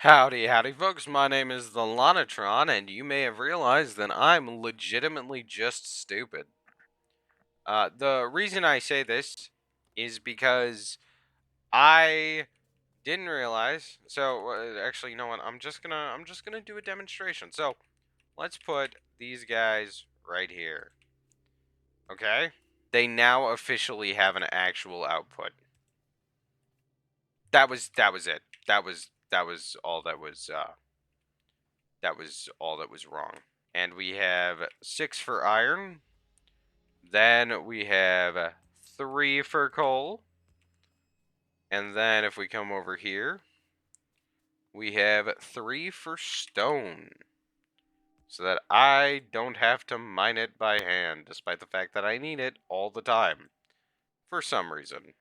Howdy, howdy, folks. My name is the Lonatron, and you may have realized that I'm legitimately just stupid. The reason I say this is because I didn't realize. So, actually, you know what? I'm just gonna do a demonstration. So, let's put these guys right here. Okay? They now officially have an actual output. That was it. That was all that was wrong. And we have 6 for iron. Then we have 3 for coal. And then if we come over here, we have 3 for stone. So that I don't have to mine it by hand, despite the fact that I need it all the time. For some reason.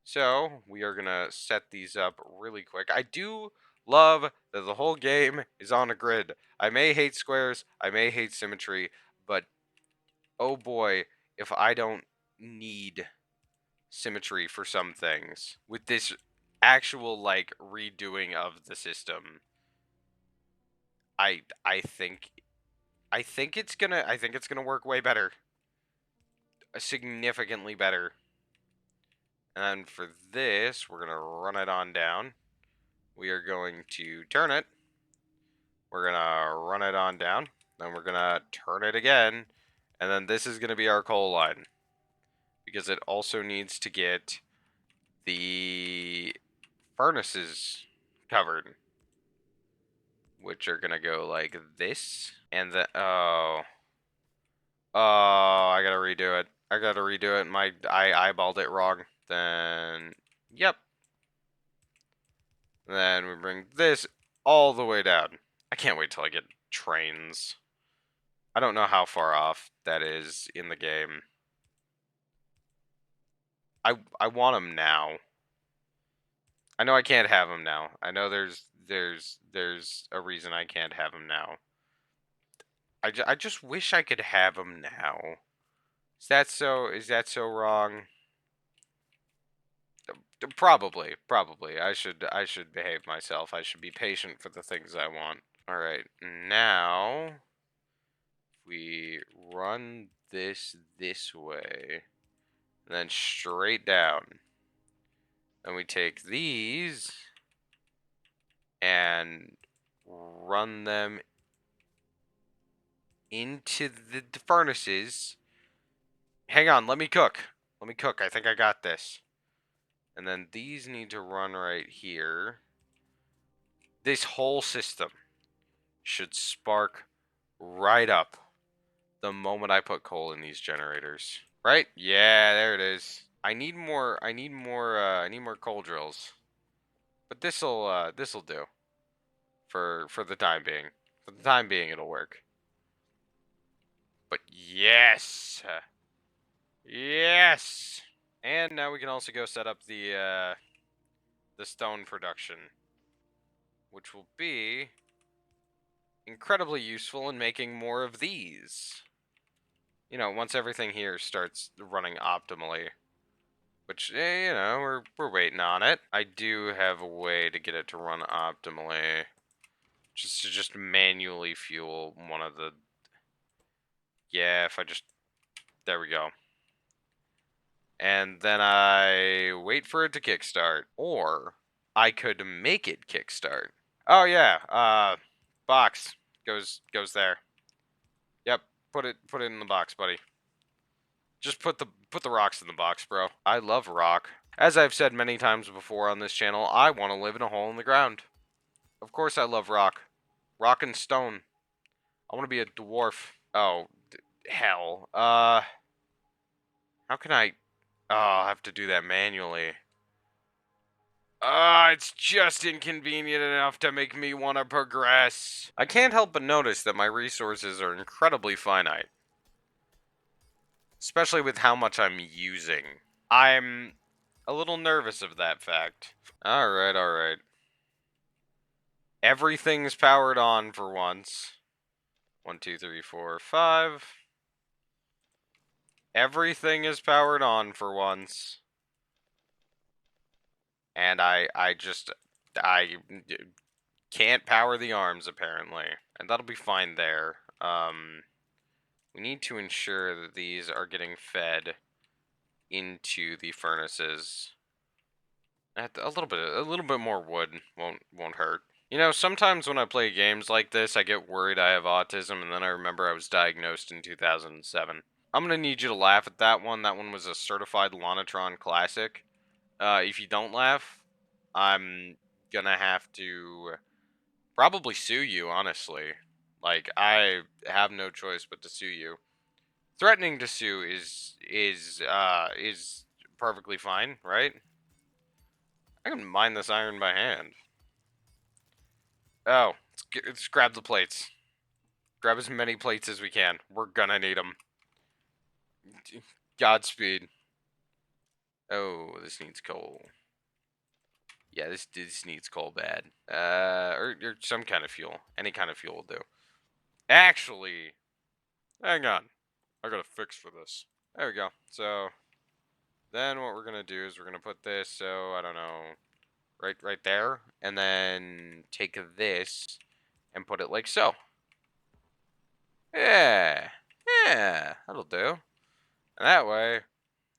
So, we are going to set these up really quick. I do love that the whole game is on a grid. I may hate squares, I may hate symmetry, but oh boy, if I don't need symmetry for some things with this actual like redoing of the system. I think it's gonna work way better, significantly better. And for this, we're gonna run it on down. We are going to turn it. We're gonna run it on down. Then we're gonna turn it again, and then this is gonna be our coal line because it also needs to get the furnaces covered, which are gonna go like this, and then I gotta redo it. I gotta redo it. I eyeballed it wrong. Then yep. Then we bring this all the way down. I can't wait till I get trains. I don't know how far off that is in the game. I want them now. I know I can't have them now. I know there's a reason I can't have them now. I just wish I could have them now. Is that so wrong? Probably. I should behave myself. I should be patient for the things I want. All right. Now we run this way, and then straight down. Then we take these and run them into the furnaces. Hang on, let me cook. Let me cook. I think I got this. And then these need to run right here. This whole system should spark right up the moment I put coal in these generators. Right? Yeah, there it is. I need more coal drills. But this'll do. For the time being. For the time being it'll work. But yes. Yes. And now we can also go set up the stone production, which will be incredibly useful in making more of these. You know, once everything here starts running optimally, which you know, we're waiting on it. I do have a way to get it to run optimally, just to just manually fuel one of the. Yeah, if I just there we go. And then I wait for it to kickstart, or I could make it kickstart. Oh yeah, box goes there. Yep, put it in the box, buddy. Just put the rocks in the box, bro. I love rock. As I've said many times before on this channel, I want to live in a hole in the ground. Of course I love rock. Rock and stone. I want to be a dwarf. Oh, hell. How can I... Oh, I'll have to do that manually. It's just inconvenient enough to make me want to progress. I can't help but notice that my resources are incredibly finite. Especially with how much I'm using. I'm a little nervous of that fact. Alright. Everything's powered on for once. 1, 2, 3, 4, 5. Everything is powered on for once. And I Can't power the arms, apparently. And that'll be fine there. We need to ensure that these are getting fed into the furnaces. A little bit more wood won't hurt. You know, sometimes when I play games like this, I get worried I have autism, and then I remember I was diagnosed in 2007. I'm gonna need you to laugh at that one. That one was a certified Lonatron classic. If you don't laugh, I'm gonna have to probably sue you, honestly. Like, I have no choice but to sue you. Threatening to sue is perfectly fine, right? I can mine this iron by hand. Oh, let's grab the plates. Grab as many plates as we can. We're gonna need them. Godspeed. Oh, this needs coal. Yeah, this needs coal bad. Or some kind of fuel. Any kind of fuel will do. Actually, hang on. I got a fix for this. There we go. So then what we're gonna do is we're gonna put this, so I don't know, right there, and then take this and put it like so. Yeah, yeah, that'll do. And that way,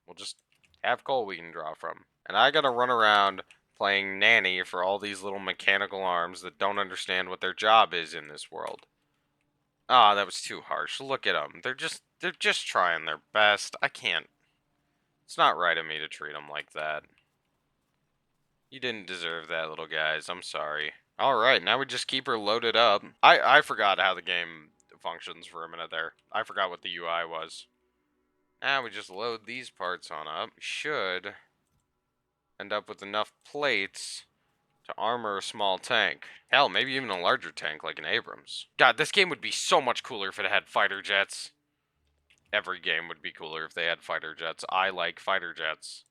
we'll just have coal we can draw from. And I gotta run around playing nanny for all these little mechanical arms that don't understand what their job is in this world. Ah, that was too harsh. Look at them. They're just trying their best. I can't. It's not right of me to treat them like that. You didn't deserve that, little guys. I'm sorry. Alright, now we just keep her loaded up. I forgot how the game functions for a minute there. I forgot what the UI was. Now we just load these parts on up. We should end up with enough plates to armor a small tank. Hell, maybe even a larger tank like an Abrams. God, this game would be so much cooler if it had fighter jets. Every game would be cooler if they had fighter jets. I like fighter jets.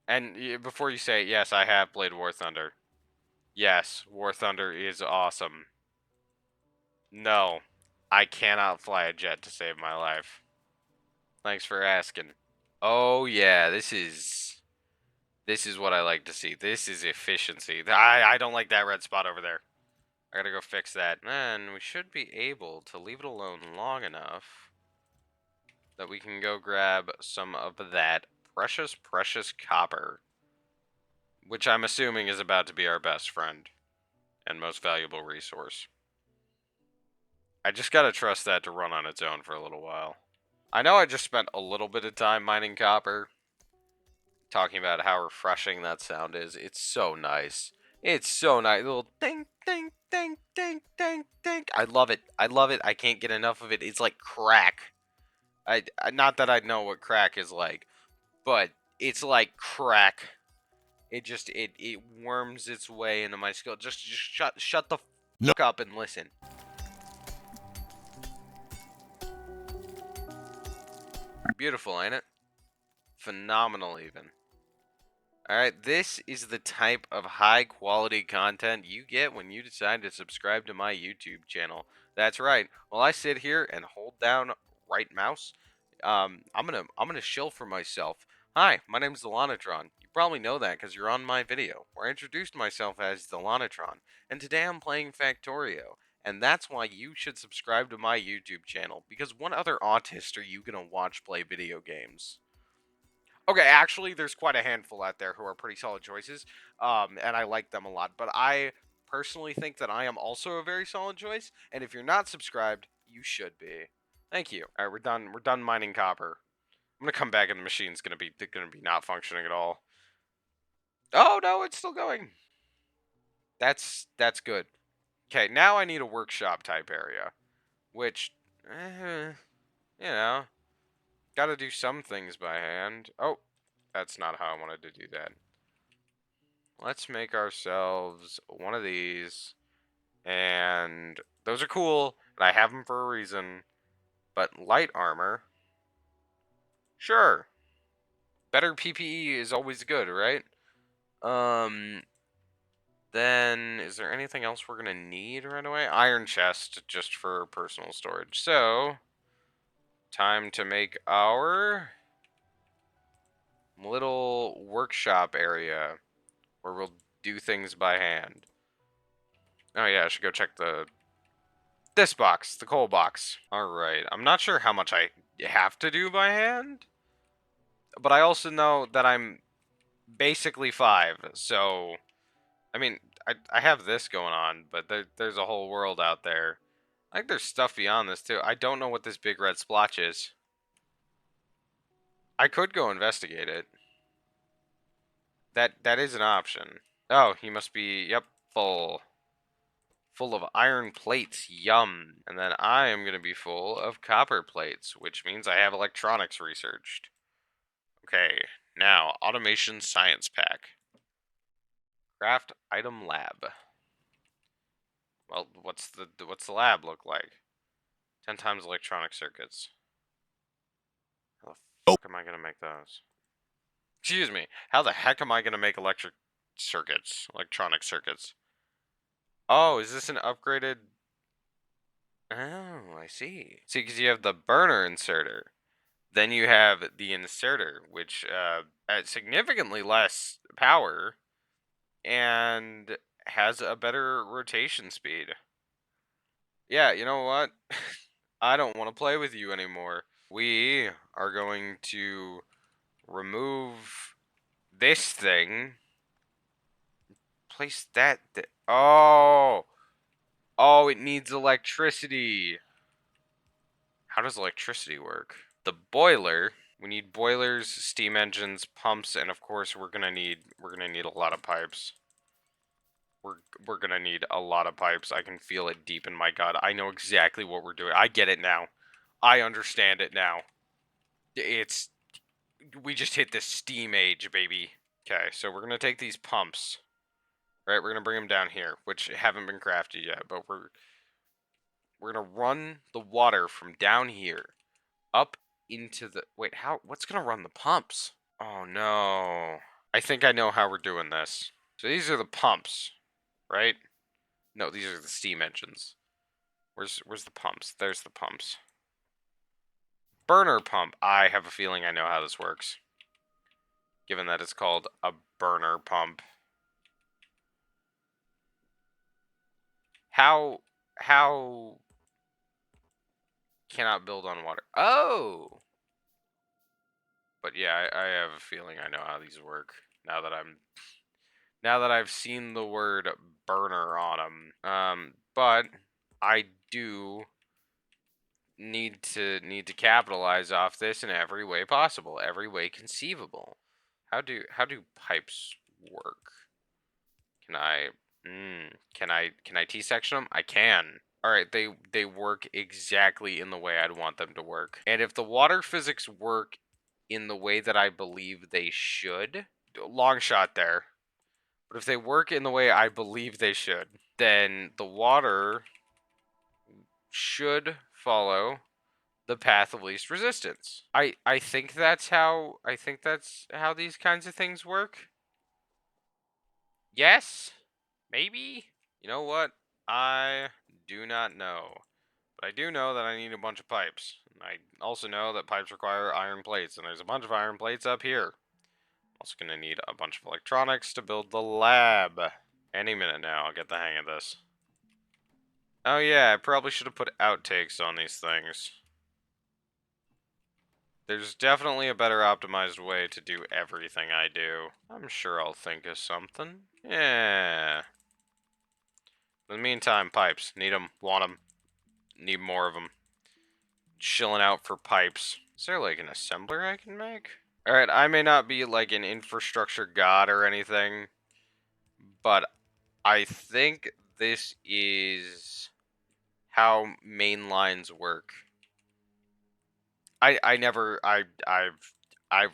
And before you say, yes, I have played War Thunder. Yes, War Thunder is awesome. No, I cannot fly a jet to save my life. Thanks for asking. Oh yeah, this is what I like to see. This is efficiency. I don't like that red spot over there. I gotta go fix that. And we should be able to leave it alone long enough that we can go grab some of that precious copper, which I'm assuming is about to be our best friend and most valuable resource. I just gotta trust that to run on its own for a little while. I know I just spent a little bit of time mining copper, talking about how refreshing that sound is. It's so nice. It's so nice. Little ding, ding, ding, ding, ding, ding. I love it. I love it. I can't get enough of it. It's like crack. Not that I know what crack is like, but it's like crack. It worms its way into my skull. Just shut the fuck up and listen. Beautiful, ain't it? Phenomenal, even. Alright, this is the type of high quality content you get when you decide to subscribe to my YouTube channel. That's right. While I sit here and hold down right mouse, I'm gonna shill for myself. Hi, my name's the Lonatron. You probably know that because you're on my video, where I introduced myself as the Lonatron, and today I'm playing Factorio. And that's why you should subscribe to my YouTube channel, because what other autist are you gonna watch play video games? Okay, actually, there's quite a handful out there who are pretty solid choices, and I like them a lot. But I personally think that I am also a very solid choice, and if you're not subscribed, you should be. Thank you. All right, we're done. We're done mining copper. I'm gonna come back, and the machine's gonna be not functioning at all. Oh no, it's still going. That's good. Okay, now I need a workshop type area, which, you know, gotta do some things by hand. Oh, that's not how I wanted to do that. Let's make ourselves one of these. And those are cool, and I have them for a reason. But light armor, sure. Better PPE is always good, right? Then is there anything else we're gonna need right away? Iron chest, just for personal storage. So, time to make our little workshop area where we'll do things by hand. Oh yeah, I should go check this box, the coal box. Alright, I'm not sure how much I have to do by hand, but I also know that I'm basically 5, so... I mean, I have this going on, but there's a whole world out there. I think there's stuff beyond this, too. I don't know what this big red splotch is. I could go investigate it. That is an option. Oh, he must be, yep, full. Full of iron plates, yum. And then I am going to be full of copper plates, which means I have electronics researched. Okay, now, automation science pack. Craft item lab. Well, what's the lab look like? 10 times electronic circuits. How the fuck am I going to make those? Excuse me. How the heck am I going to make electronic circuits? Oh, is this an upgraded... Oh, I see. See, because you have the burner inserter. Then you have the inserter, which has significantly less power and has a better rotation speed. Yeah, you know what? I don't want to play with you anymore. We are going to remove this thing. Place that. Oh! Oh, it needs electricity. How does electricity work? The boiler. We need boilers, steam engines, pumps, and of course we're gonna need a lot of pipes. We're gonna need a lot of pipes. I can feel it deep in my gut. I know exactly what we're doing. I get it now. I understand it now. We just hit the steam age, baby. Okay, so we're gonna take these pumps. Right, we're gonna bring them down here, which haven't been crafted yet, but we're gonna run the water from down here up into the... Wait, what's gonna run the pumps? Oh no. I think I know how we're doing this. So these are the pumps, right? No, these are the steam engines. Where's the pumps? There's the pumps. Burner pump. I have a feeling I know how this works. Given that it's called a burner pump. How cannot build on water? Oh! But yeah, I have a feeling I know how these work now that I've seen the word burner on them. But I do need to capitalize off this in every way possible, every way conceivable. How do pipes work? Can I can I T-section them? I can. All right, they work exactly in the way I'd want them to work. And if the water physics work in the way that I believe they should, long shot there. But if they work in the way I believe they should, then the water should follow the path of least resistance. I think that's how these kinds of things work. Yes? Maybe? You know what? I do not know. But I do know that I need a bunch of pipes. And I also know that pipes require iron plates, and there's a bunch of iron plates up here. I'm also going to need a bunch of electronics to build the lab. Any minute now, I'll get the hang of this. Oh yeah, I probably should have put outtakes on these things. There's definitely a better optimized way to do everything I do. I'm sure I'll think of something. Yeah. In the meantime, pipes. Need them, want them, need more of them. Chilling out for pipes. Is there like an assembler I can make? Alright, I may not be like an infrastructure god or anything, but I think this is how main lines work. I've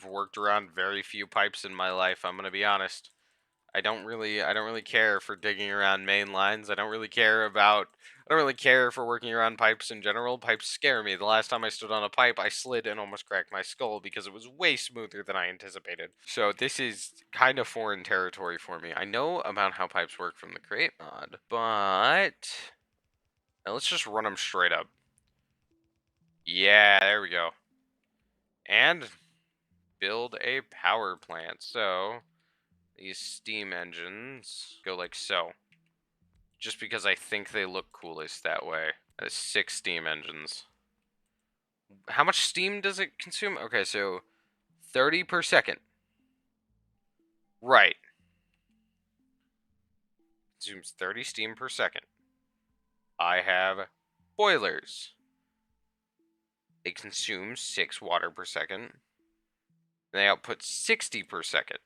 worked around very few pipes in my life, I'm gonna be honest. I don't really care for digging around main lines. I don't really care for working around pipes in general. Pipes scare me. The last time I stood on a pipe, I slid and almost cracked my skull because it was way smoother than I anticipated. So this is kind of foreign territory for me. I know about how pipes work from the crate mod, but now let's just run them straight up. Yeah, there we go. And build a power plant. So these steam engines go like so. just because I think they look coolest that way. That is 6 steam engines. How much steam does it consume? Okay, so 30 per second. Right. Consumes 30 steam per second. I have boilers. They consume 6 water per second. They output 60 per second.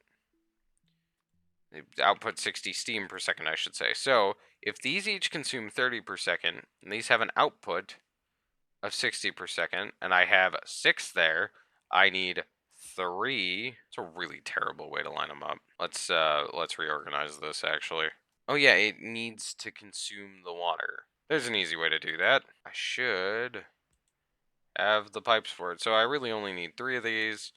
They output 60 steam per second, I should say. So, if these each consume 30 per second, and these have an output of 60 per second, and I have 6 there, I need 3. It's a really terrible way to line them up. Let's reorganize this, actually. Oh yeah, it needs to consume the water. There's an easy way to do that. I should have the pipes for it. So I really only need 3 of these.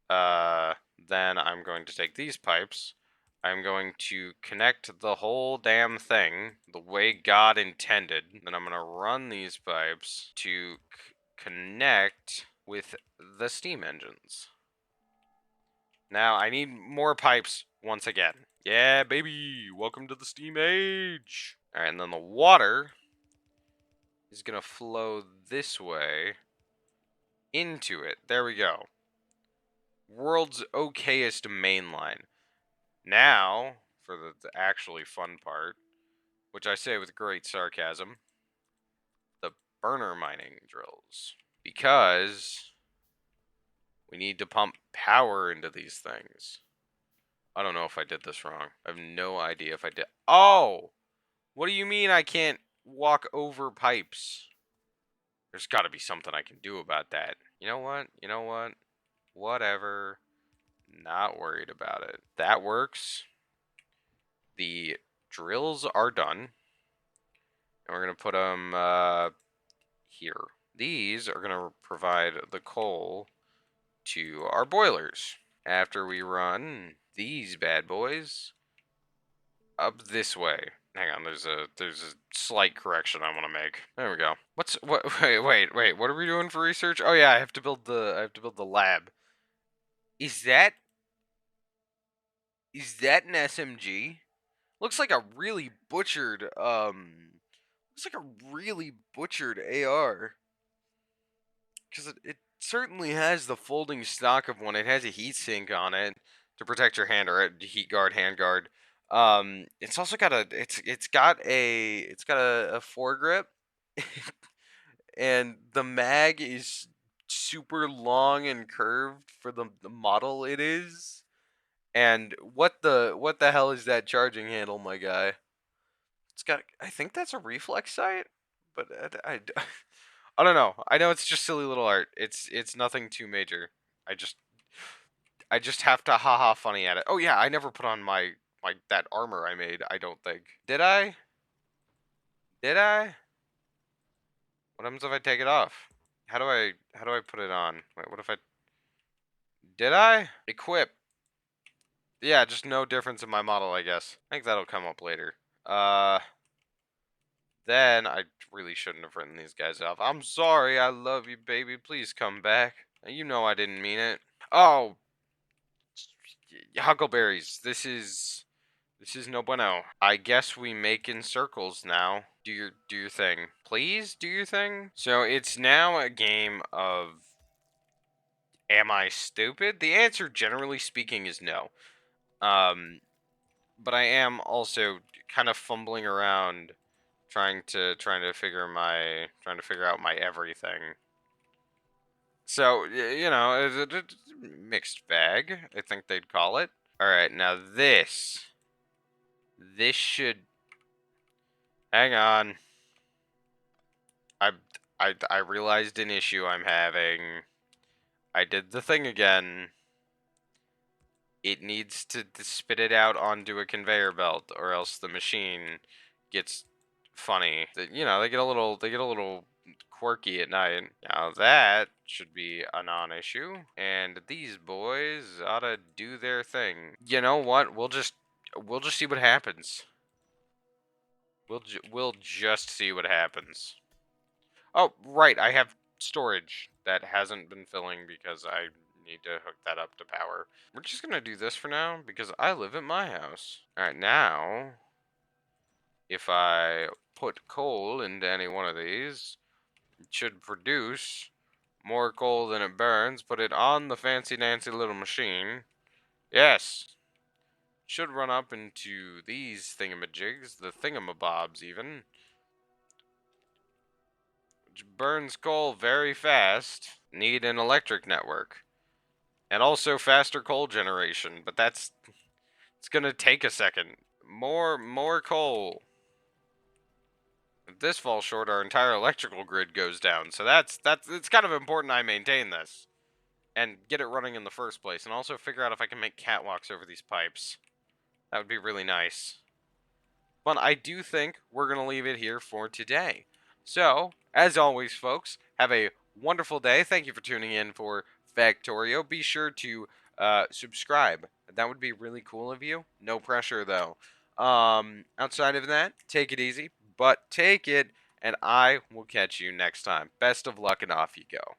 Then I'm going to take these pipes. I'm going to connect the whole damn thing the way God intended. Then I'm going to run these pipes to connect with the steam engines. Now I need more pipes once again. Yeah, baby! Welcome to the steam age! Alright, and then the water is going to flow this way into it. There we go. World's okayest main line. Now, for the actually fun part, which I say with great sarcasm, the burner mining drills. Because we need to pump power into these things. I don't know if I did this wrong. I have no idea if I did. Oh! What do you mean I can't walk over pipes? There's got to be something I can do about that. You know what? You know what? Whatever. Not worried about it. That works. The drills are done. And we're going to put them here. These are going to provide the coal to our boilers. After we run these bad boys up this way. Hang on, there's a slight correction I want to make. There we go. Wait, what are we doing for research? Oh yeah, I have to build the lab. Is that an SMG? Looks like a really butchered AR. Cuz it certainly has the folding stock of one. It has a heatsink on it to protect your hand, or a heat guard, hand guard. It's also got it's got a foregrip, and the mag is super long and curved for the model it is. And what the hell is that charging handle, my guy? It's got, I think that's a reflex sight, but I don't know. I know it's just silly little art. It's nothing too major. I just have to haha funny at it. Oh yeah, I never put on my that armor I made, I don't think. Did I? Did I? What happens if I take it off? How do I put it on? Wait, what if I did I? Equip. Yeah, just no difference in my model, I guess. I think that'll come up later. Then I really shouldn't have written these guys off. I'm sorry, I love you, baby. Please come back. You know I didn't mean it. Oh, huckleberries. This is no bueno. I guess we make in circles now. Do your thing. Please do your thing. So it's now a game of, am I stupid? The answer, generally speaking, is no. But I am also kind of fumbling around trying to figure out my everything. So, you know, it's a mixed bag, I think they'd call it. All right, now this should, hang on. I realized an issue I'm having. I did the thing again. It needs to spit it out onto a conveyor belt, or else the machine gets funny. You know, they get a little quirky at night. Now that should be a non-issue, and these boys ought to do their thing. You know what? We'll just see what happens. We'll just see what happens. Oh, right, I have storage that hasn't been filling because I need to hook that up to power. We're just gonna do this for now because I live at my house. Alright, now if I put coal into any one of these, it should produce more coal than it burns. Put it on the fancy dancy little machine. Yes. Should run up into these thingamajigs, the thingamabobs even, which burns coal very fast. Need an electric network. And also faster coal generation, but it's gonna take a second. More coal. If this falls short, our entire electrical grid goes down. So it's kind of important I maintain this and get it running in the first place, and also figure out if I can make catwalks over these pipes. That would be really nice. But I do think we're going to leave it here for today. So, as always, folks, have a wonderful day. Thank you for tuning in for Factorio. Be sure to subscribe. That would be really cool of you. No pressure, though. Outside of that, take it easy, but take it, and I will catch you next time. Best of luck, and off you go.